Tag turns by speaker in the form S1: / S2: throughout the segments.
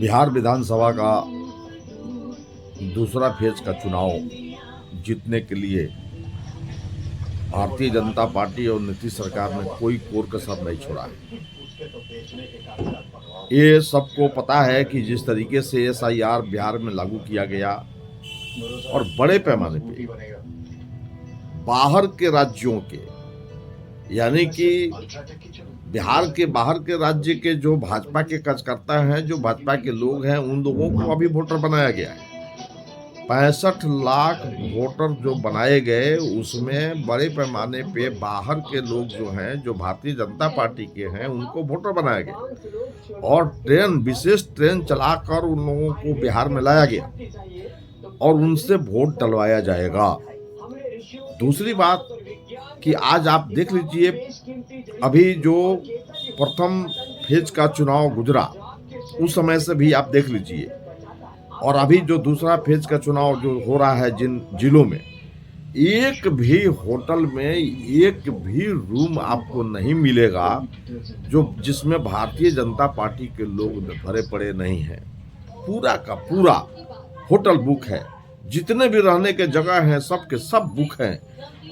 S1: बिहार विधानसभा का दूसरा फेज का चुनाव जीतने के लिए भारतीय जनता पार्टी और नीतीश सरकार ने कोई कोर कसर नहीं छोड़ा है। ये सबको पता है कि जिस तरीके से SIR बिहार में लागू किया गया और बड़े पैमाने पे बाहर के राज्यों के, यानी कि बिहार के बाहर के राज्य के जो भाजपा के कार्यकर्ता हैं, जो भाजपा के लोग हैं, उन लोगों को अभी वोटर बनाया गया है। 65 लाख वोटर जो बनाए गए, उसमें बड़े पैमाने पे बाहर के लोग जो हैं, जो भारतीय जनता पार्टी के हैं, उनको वोटर बनाया गया और विशेष ट्रेन चलाकर उन लोगों को बिहार में लाया गया और उनसे वोट डलवाया जाएगा। दूसरी बात कि आज आप देख लीजिए, अभी जो प्रथम फेज का चुनाव गुजरा उस समय से भी आप देख लीजिए, और अभी जो दूसरा फेज का चुनाव जो हो रहा है जिन जिलों में, एक भी होटल में एक भी रूम आपको नहीं मिलेगा जो जिसमें भारतीय जनता पार्टी के लोग भरे पड़े नहीं हैं। पूरा का पूरा होटल बुक है, जितने भी रहने के जगह हैं सब के सब बुक हैं,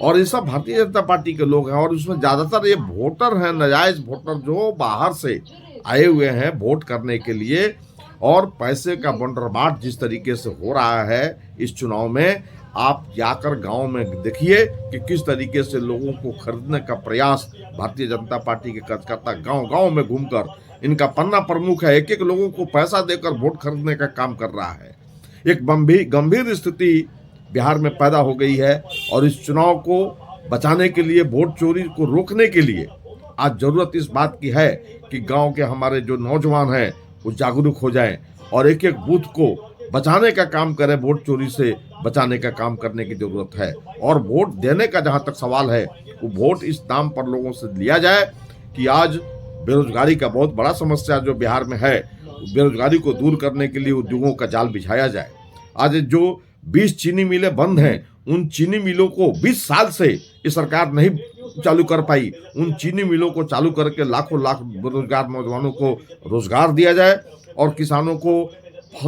S1: और ये सब भारतीय जनता पार्टी के लोग हैं। और उसमें ज्यादातर ये वोटर हैं, नाजायज वोटर जो बाहर से आए हुए हैं वोट करने के लिए। और पैसे का बंटरबाट जिस तरीके से हो रहा है इस चुनाव में, आप जाकर गांव में देखिए कि किस तरीके से लोगों को खरीदने का प्रयास भारतीय जनता पार्टी के कार्यकर्ता गांव-गांव में घूमकर, इनका पन्ना प्रमुख है, एक-एक लोगों को पैसा देकर वोट खरीदने का काम कर रहा है। एक गंभीर स्थिति बिहार में पैदा हो गई है और इस चुनाव को बचाने के लिए, वोट चोरी को रोकने के लिए आज जरूरत इस बात की है कि गांव के हमारे जो नौजवान हैं वो जागरूक हो जाएं और एक एक बूथ को बचाने का काम करें, वोट चोरी से बचाने का काम करने की जरूरत है। और वोट देने का जहां तक सवाल है, वो वोट इस नाम पर लोगों से लिया जाए कि आज बेरोजगारी का बहुत बड़ा समस्या जो बिहार में है, बेरोजगारी को दूर करने के लिए उद्योगों का जाल बिछाया जाए। आज जो 20 चीनी मिलें बंद हैं, उन चीनी मिलों को 20 साल से ये सरकार नहीं चालू कर पाई, उन चीनी मिलों को चालू करके लाखों लाख बेरोजगार नौजवानों को रोजगार दिया जाए और किसानों को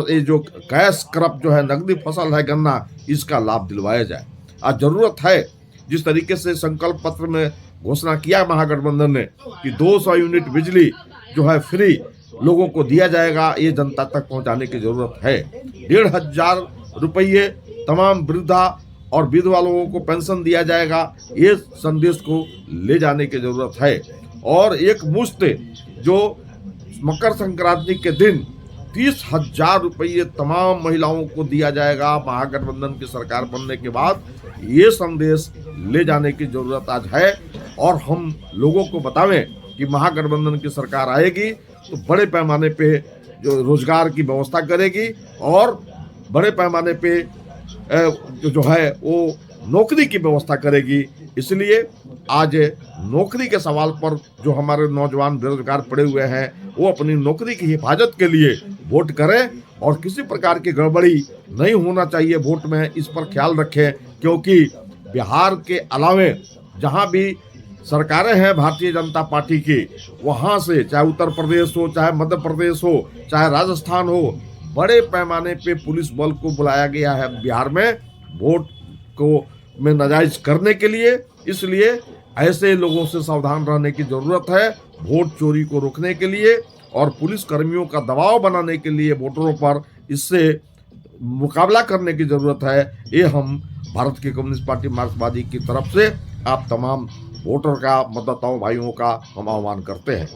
S1: ये जो कैश क्रॉप जो है, नकदी फसल है गन्ना, इसका लाभ दिलवाया जाए। आज जरूरत है, जिस तरीके से संकल्प पत्र में घोषणा किया महागठबंधन ने कि 200 यूनिट बिजली जो है फ्री लोगों को दिया जाएगा, ये जनता तक पहुंचाने की जरूरत है। 1,500 रुपये तमाम वृद्धा और विधवा लोगों को पेंशन दिया जाएगा, ये संदेश को ले जाने की जरूरत है। और एक मुश्त जो मकर संक्रांति के दिन 30,000 रुपये तमाम महिलाओं को दिया जाएगा महागठबंधन की सरकार बनने के बाद, ये संदेश ले जाने की जरूरत आज है। और हम लोगों को बतावें कि महागठबंधन की सरकार आएगी तो बड़े पैमाने पे जो रोजगार की व्यवस्था करेगी और बड़े पैमाने पे जो है वो नौकरी की व्यवस्था करेगी। इसलिए आज नौकरी के सवाल पर जो हमारे नौजवान बेरोजगार पड़े हुए हैं, वो अपनी नौकरी की हिफाजत के लिए वोट करें और किसी प्रकार की गड़बड़ी नहीं होना चाहिए वोट में, इस पर ख्याल रखें। क्योंकि बिहार के अलावे जहां भी सरकारें हैं भारतीय जनता पार्टी की, वहां से चाहे उत्तर प्रदेश हो, चाहे मध्य प्रदेश हो, चाहे राजस्थान हो, बड़े पैमाने पे पुलिस बल को बुलाया गया है बिहार में वोट को में नाजायज करने के लिए। इसलिए ऐसे लोगों से सावधान रहने की जरूरत है, वोट चोरी को रोकने के लिए और पुलिस कर्मियों का दबाव बनाने के लिए वोटरों पर, इससे मुकाबला करने की जरूरत है। ये हम भारत की कम्युनिस्ट पार्टी मार्क्सवादी की तरफ से आप तमाम वोटर का, मतदाताओं भाइयों का हम आह्वान करते हैं।